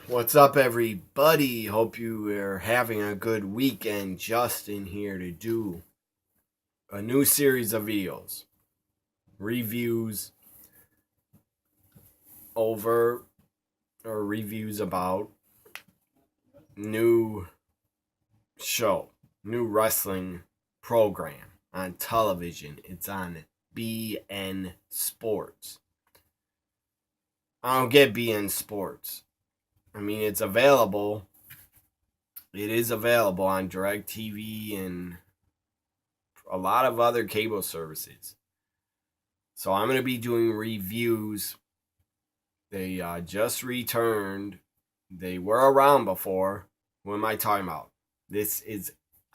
What's up, everybody? Hope you are having a good weekend. Justin here to do a new series of videos, reviews over or reviews about new show, new wrestling program on television. It's on BN Sports. I don't get BN Sports. I mean, it's available. It is available on DirecTV and a lot of other cable services. So I'm going to be doing reviews. They just returned. They were around before. What am I talking about?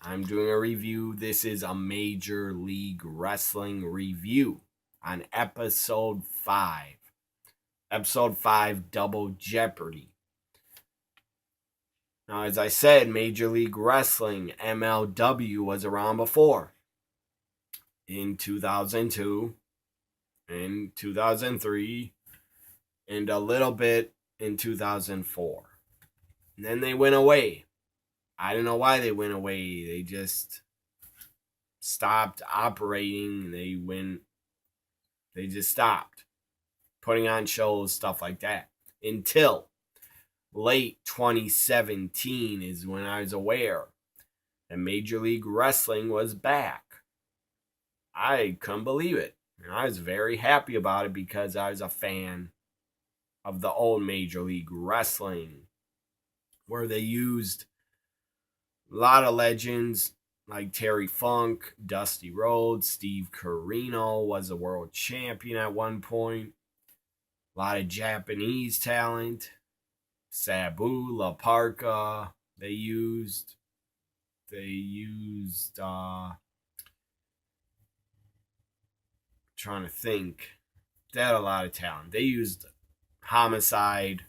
I'm doing a review. This is a Major League Wrestling review on episode 5. Episode 5, Double Jeopardy. Now, as I said, Major League Wrestling, MLW, was around before. In 2002, in 2003, and a little bit in 2004. And then they went away. I don't know why they went away. They just stopped operating. They just stopped putting on shows, stuff like that. Until late 2017 is when I was aware that Major League Wrestling was back. I couldn't believe it. And I was very happy about it because I was a fan of the old Major League Wrestling, where they used a lot of legends like Terry Funk, Dusty Rhodes, Steve Corino was a world champion at one point. A lot of Japanese talent, Sabu, La Parka. They used trying to think. They had a lot of talent. They used Homicide,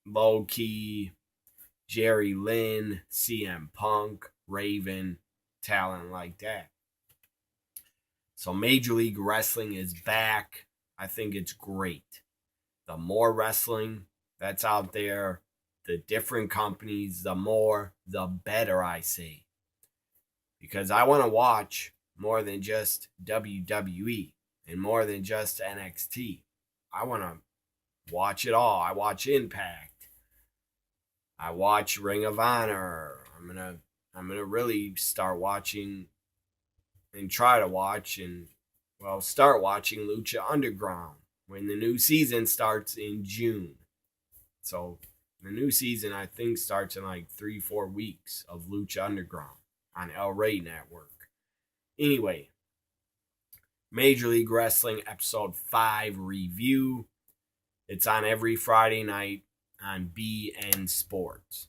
Low Key, Jerry Lynn, CM Punk, Raven, talent like that. So Major League Wrestling is back. I think it's great. The more wrestling that's out there, the different companies, the better, I say. Because I want to watch more than just WWE and more than just NXT. I want to watch it all. I watch Impact. I watch Ring of Honor. I'm gonna really start watching and try to watch and start watching Lucha Underground when the new season starts in June. So the new season I think starts in like 3-4 weeks of Lucha Underground on El Rey Network. Anyway, Major League Wrestling episode 5 review. It's on every Friday night on BN Sports.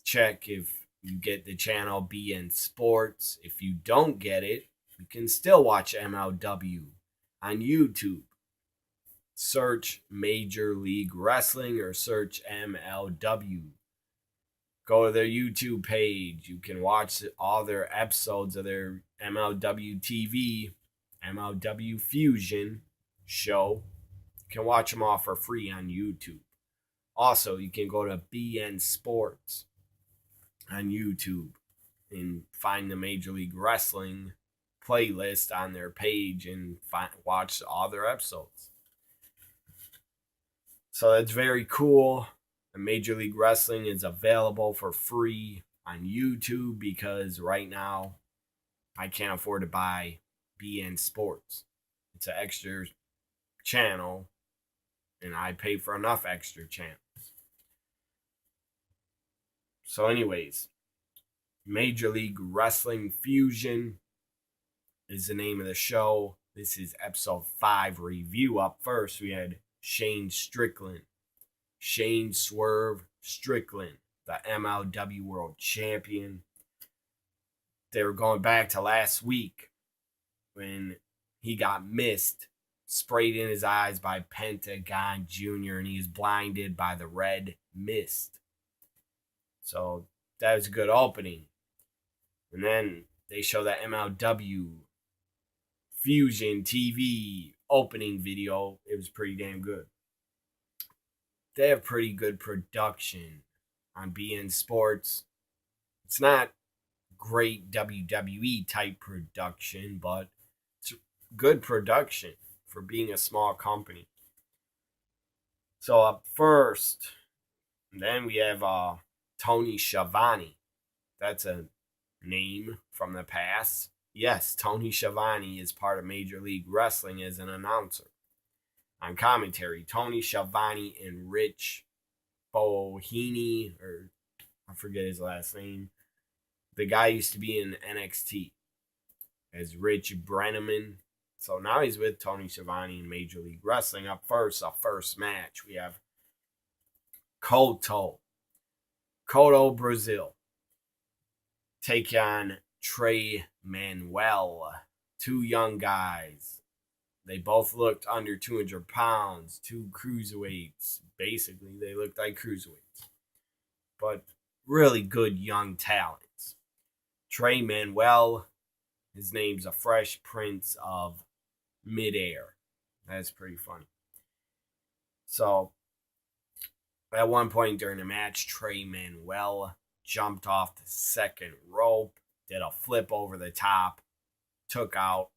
Check if you get the channel BN Sports. If you don't get it, you can still watch MLW on YouTube. Search Major League Wrestling or search MLW. Go to their YouTube page. You can watch all their episodes of their MLW TV, MLW Fusion show. You can watch them all for free on YouTube. Also, you can go to BN Sports on YouTube and find the Major League Wrestling playlist on their page and watch all their episodes. So that's very cool. And Major League Wrestling is available for free on YouTube because right now I can't afford to buy BN Sports. It's an extra channel and I pay for enough extra channels. So anyways, Major League Wrestling Fusion is the name of the show. This is episode 5 review. Up first, we had Shane Strickland. Shane Swerve Strickland, the MLW World Champion. They were going back to last week when he got mist sprayed in his eyes by Pentagon Jr. and he was blinded by the red mist. So that was a good opening. And then they show that MLW Fusion TV opening video. It was pretty damn good. they have pretty good production on beIN Sports. It's not great WWE type production, but it's good production for being a small company. So up first, then we have Tony Schiavone. That's a name from the past. Yes, Tony Schiavone is part of Major League Wrestling as an announcer. On commentary, Tony Schiavone and Rich Bohini, or I forget his last name. The guy used to be in NXT as Rich Brenneman. So now he's with Tony Schiavone in Major League Wrestling. Up first, our first match, we have Cotto Brazil take on Trey Manuel. Two young guys. They both looked under 200 pounds, two cruiserweights. Basically, they looked like cruiserweights. But really good young talents. Trey Manuel, his name's a fresh prince of midair. That's pretty funny. So, at one point during the match, Trey Manuel jumped off the second rope, did a flip over the top, took out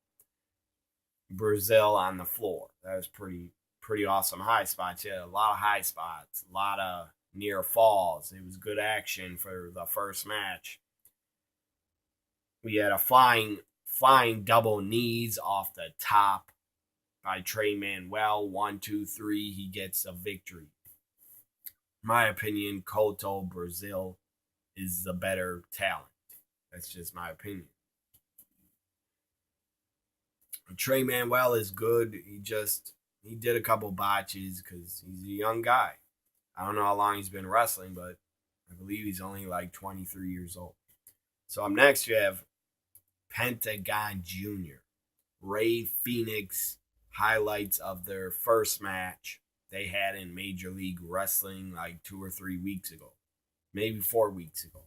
Brazil on the floor. That was pretty awesome high spots. He had a lot of high spots, a lot of near falls. It was good action for the first match. We had a flying double knees off the top by Trey Manuel. 1, 2, 3. He gets a victory. In my opinion, Cotto Brazil is the better talent. That's just my opinion. Trey Manuel is good. He did a couple botches because he's a young guy. I don't know how long he's been wrestling, but I believe he's only like 23 years old. So up next, you have Pentagon Jr. Ray Phoenix, highlights of their first match they had in Major League Wrestling like 2 or 3 weeks ago. Maybe 4 weeks ago.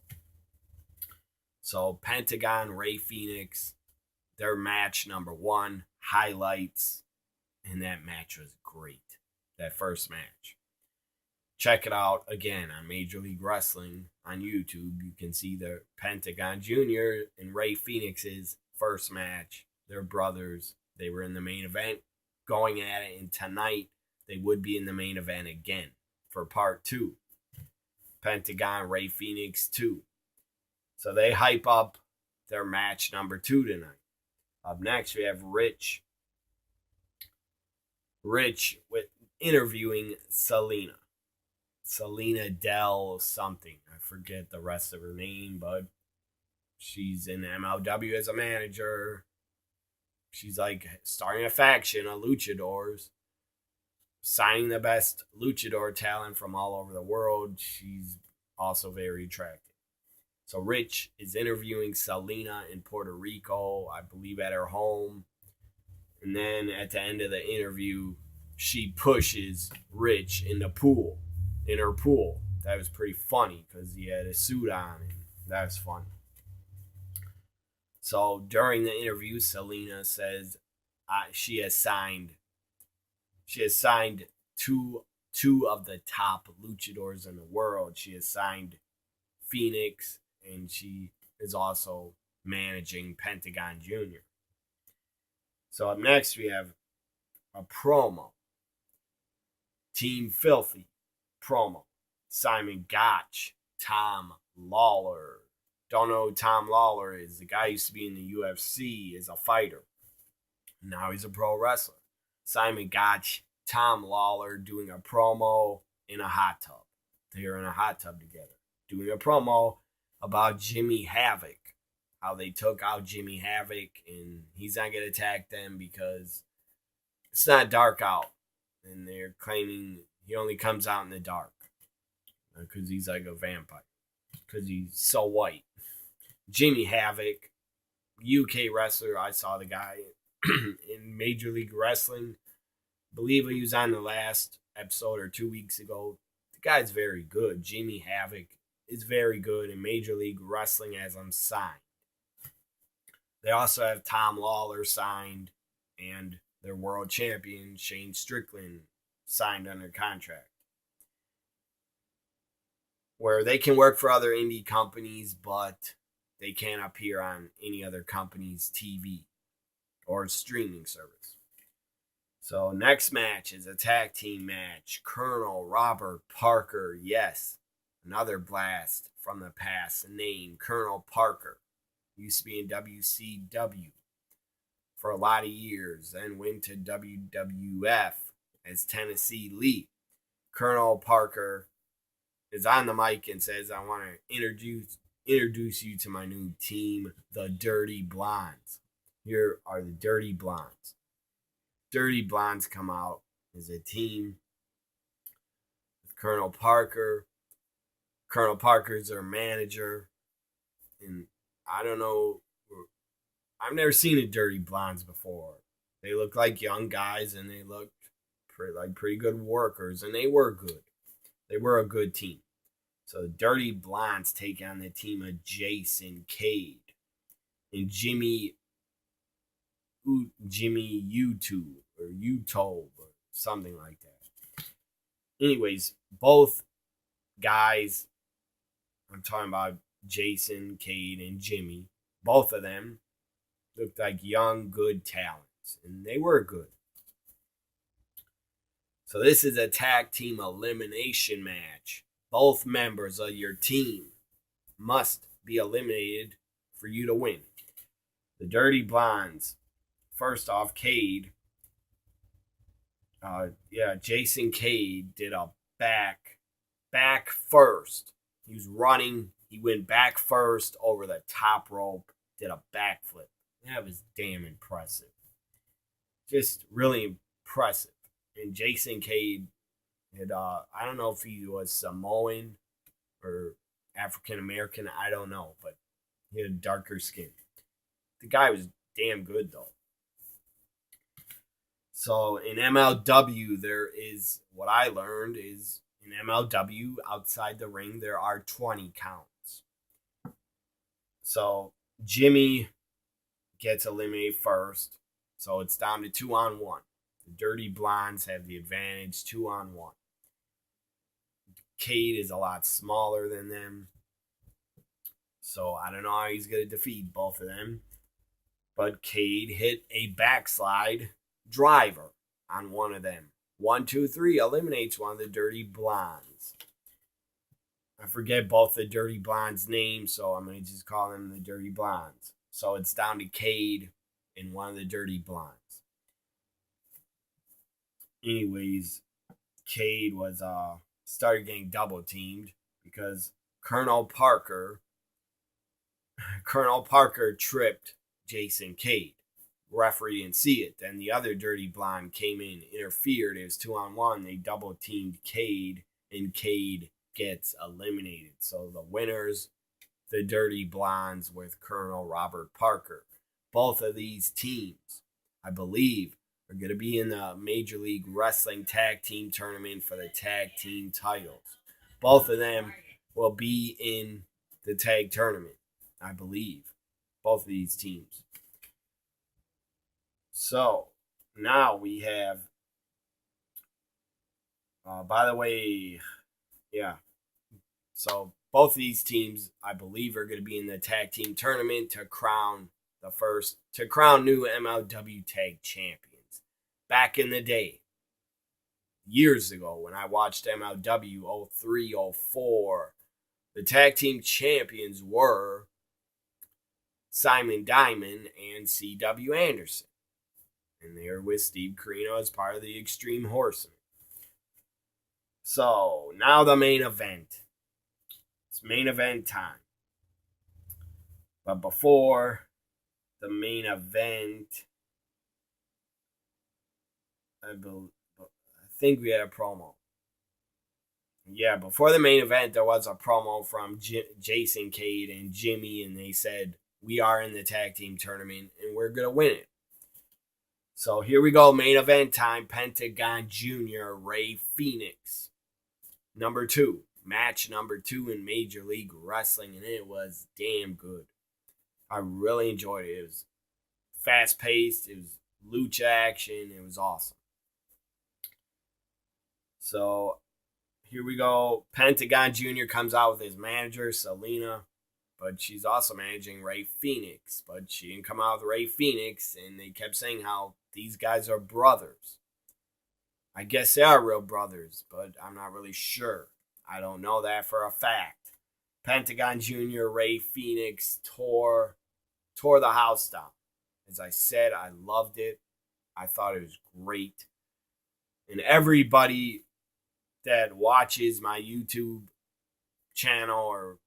So Pentagon, Ray Phoenix, their match number 1, highlights, and that match was great. That first match. Check it out again on Major League Wrestling on YouTube. You can see the Pentagon Jr. and Ray Phoenix's first match. They're brothers. They were in the main event going at it, and tonight they would be in the main event again for part 2. Pentagon, Ray Phoenix 2. So they hype up their match number 2 tonight. Up next, we have Rich with interviewing Selena Del something. I forget the rest of her name, but she's in MLW as a manager. She's like starting a faction of luchadors, signing the best luchador talent from all over the world. She's also very attractive. So Rich is interviewing Selena in Puerto Rico, I believe at her home. And then at the end of the interview, she pushes Rich in her pool. That was pretty funny because he had a suit on, and that was fun. So during the interview, Selena says she has signed two of the top luchadors in the world. She has signed Phoenix, and she is also managing Pentagon Jr. So up next, we have a promo. Team Filthy promo. Simon Gotch, Tom Lawler. Don't know who Tom Lawler is. The guy used to be in the UFC as a fighter. Now he's a pro wrestler. Simon Gotch, Tom Lawler doing a promo in a hot tub. They're in a hot tub together. Doing a promo about Jimmy Havoc. How they took out Jimmy Havoc and he's not going to attack them because it's not dark out. And they're claiming he only comes out in the dark. Because he's like a vampire. Because he's so white. Jimmy Havoc, UK wrestler. I saw the guy in Major League Wrestling. I believe he was on the last episode or 2 weeks ago. The guy's very good. Jimmy Havoc is very good in Major League Wrestling as I'm signed. They also have Tom Lawler signed and their world champion Shane Strickland signed under contract. where they can work for other indie companies, but they can't appear on any other company's TV or streaming service. So next match is a tag team match. Colonel Robert Parker, yes, another blast from the past. Name Colonel Parker used to be in WCW for a lot of years, then went to WWF as Tennessee Lee. Colonel Parker is on the mic and says, I want to introduce you to my new team, the Dirty Blondes. Here are the Dirty Blondes. Dirty Blondes come out as a team with Colonel Parker. Colonel Parker's their manager. And I don't know, I've never seen the Dirty Blondes before. They look like young guys and they looked pretty good workers, and they were good. They were a good team. So the Dirty Blondes take on the team of Jason Cade and Jimmy YouTube or YouTube or something like that. Anyways, both guys, I'm talking about Jason, Cade, and Jimmy, both of them looked like young, good talents, and they were good. So this is a tag team elimination match. Both members of your team must be eliminated for you to win. The Dirty Blondes, first off, Cade. Jason Cade did a back first. He was running. He went back first over the top rope, did a backflip. That was damn impressive. Just really impressive. And Jason Cade had, I don't know if he was Samoan or African American, I don't know, but he had darker skin. The guy was damn good, though. So in MLW, there is, what I learned is, in MLW, outside the ring, there are 20 counts. So Jimmy gets eliminated first, so it's down to 2-on-1. The Dirty Blondes have the advantage, 2-on-1. Cade is a lot smaller than them, so I don't know how he's going to defeat both of them. But Cade hit a backslide driver on one of them. 1, 2, 3 eliminates one of the Dirty Blondes. I forget both the Dirty Blondes' names, so I'm going to just call them the Dirty Blondes. So it's down to Cade and one of the Dirty Blondes. Anyways, Cade was started getting double teamed because Colonel Parker tripped Jason Cade. Referee didn't see it. Then the other Dirty Blonde came in, interfered. It was 2-on-1. They double teamed Cade, and Cade gets eliminated. So the winners, the Dirty Blondes with Colonel Robert Parker. Both of these teams, I believe, are going to be in the Major League Wrestling Tag Team Tournament for the tag team titles. Both of them will be in the tag tournament, I believe. Both of these teams. So, now we have, by the way, so both of these teams, I believe, are going to be in the tag team tournament to crown new MLW tag champions. Back in the day, years ago, when I watched MLW 03, 04, the tag team champions were Simon Diamond and C.W. Anderson. And they were with Steve Corino as part of the Extreme Horsemen. So, now the main event. It's main event time. But before the main event, I think we had a promo. Yeah, before the main event, there was a promo from Jason Cade and Jimmy, and they said, we are in the tag team tournament, and we're going to win it. So here we go, main event time. Pentagon Jr., Ray Phoenix. Match number 2 in Major League Wrestling, and it was damn good. I really enjoyed it. It was fast-paced. It was lucha action. It was awesome. So here we go. Pentagon Jr. comes out with his manager, Selena, but she's also managing Ray Phoenix. But she didn't come out with Ray Phoenix, and they kept saying how these guys are brothers. I guess they are real brothers, but I'm not really sure. I don't know that for a fact. Pentagon Jr., Ray Phoenix tore the house down. As I said, I loved it. I thought it was great. And everybody that watches my YouTube channel or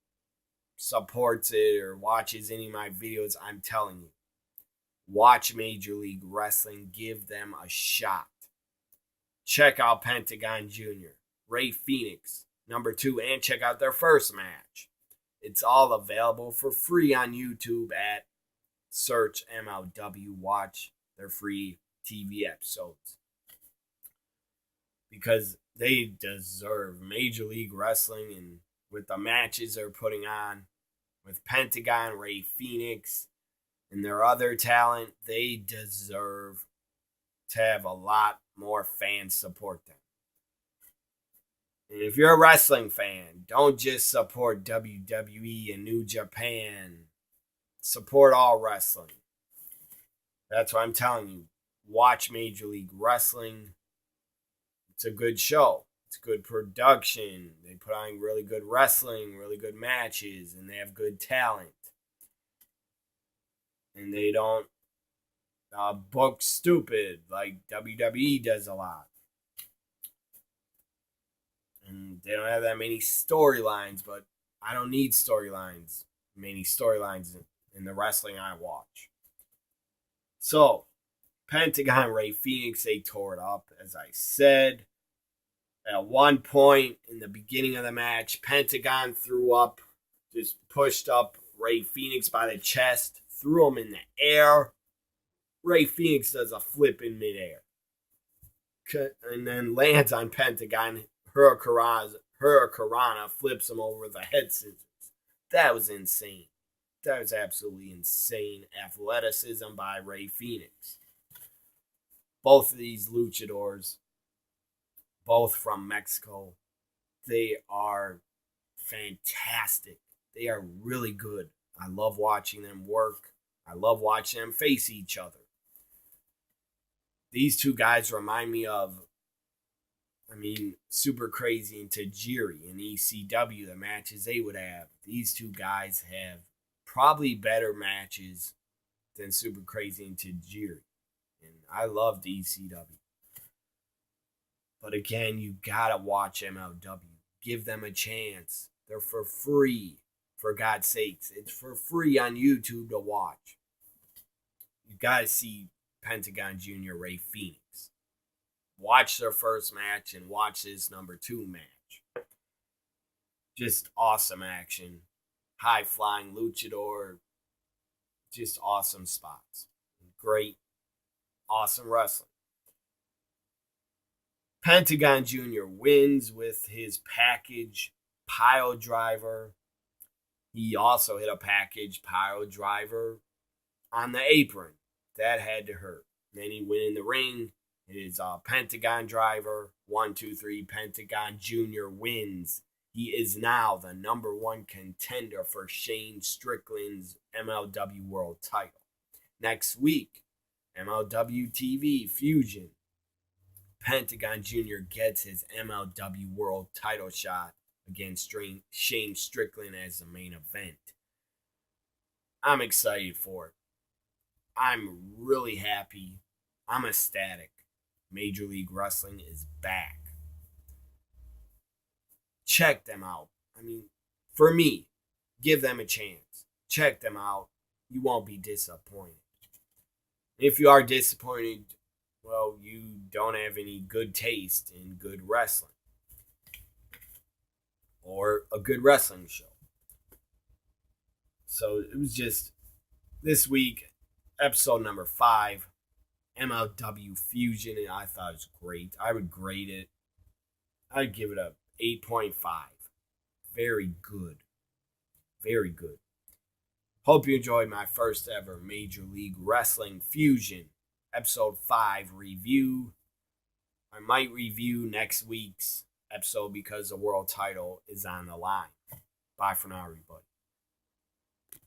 supports it or watches any of my videos, I'm telling you, watch Major League Wrestling. Give them a shot. Check out Pentagon Jr., Ray Phoenix, number 2, and check out their first match. It's all available for free on YouTube at search MLW. Watch their free TV episodes. Because they deserve Major League Wrestling, and with the matches they're putting on with Pentagon, Ray Phoenix, and their other talent, they deserve to have a lot more fans support them. And if you're a wrestling fan, don't just support WWE and New Japan. Support all wrestling. That's what I'm telling you. Watch Major League Wrestling. It's a good show. It's good production. They put on really good wrestling, really good matches, and they have good talent. And they don't book stupid like WWE does a lot. And they don't have that many storylines, but I don't need many storylines in the wrestling I watch. So, Pentagon, Ray Phoenix, they tore it up, as I said. At one point in the beginning of the match, Pentagon just pushed up Ray Phoenix by the chest, threw him in the air. Ray Phoenix does a flip in midair. And then lands on Pentagon. Hurricanrana flips him over the head scissors. That was insane. That was absolutely insane athleticism by Ray Phoenix. Both of these luchadors, both from Mexico, they are fantastic. They are really good. I love watching them work. I love watching them face each other. These two guys remind me of, Super Crazy and Tajiri in ECW, the matches they would have. These two guys have probably better matches than Super Crazy and Tajiri. And I loved ECW. But again, you gotta watch MLW. Give them a chance. They're for free. For God's sakes. It's for free on YouTube to watch. You gotta see Pentagon Jr., Ray Phoenix. Watch their first match and watch this number 2 match. Just awesome action. High-flying luchador. Just awesome spots. Great. Awesome wrestling. Pentagon Jr. wins with his package pile driver. He also hit a package pile driver on the apron. That had to hurt. Then he went in the ring. It is a Pentagon driver. 1, 2, 3. Pentagon Jr. wins. He is now the number 1 contender for Shane Strickland's MLW World title. Next week, MLW TV Fusion. Pentagon Jr. gets his MLW World title shot against Shane Strickland as the main event. I'm excited for it. I'm really happy. I'm ecstatic. Major League Wrestling is back. Check them out. For me, give them a chance. Check them out. You won't be disappointed. If you are disappointed, well, you don't have any good taste in good wrestling. Or a good wrestling show. So it was just this week, episode number 5, MLW Fusion, and I thought it was great. I would grade it. I'd give it a 8.5. Very good. Very good. Hope you enjoyed my first ever Major League Wrestling Fusion episode 5 review. I might review next week's episode because the world title is on the line. Bye for now, everybody.